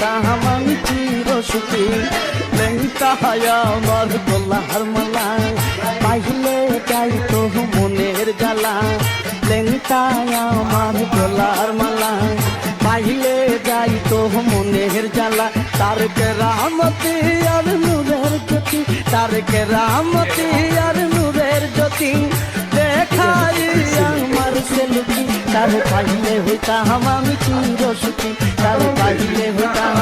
হইতাম আমি চিরসুখী। লেংটায় আমার গলার মালা পাইলে যাইতো মনের জ্বালা। লেংটায় আমার গলার মালা পাইলে যাইতো মনের জ্বালা। তার কেরামতি আর নূরের জ্যোতি, তার কেরামতি আর নূরের জ্যোতি দেখাই আমার সেলুকি। তার পাইলে হইতাম আমি চিরসুখী, তার পাইলে হইতাম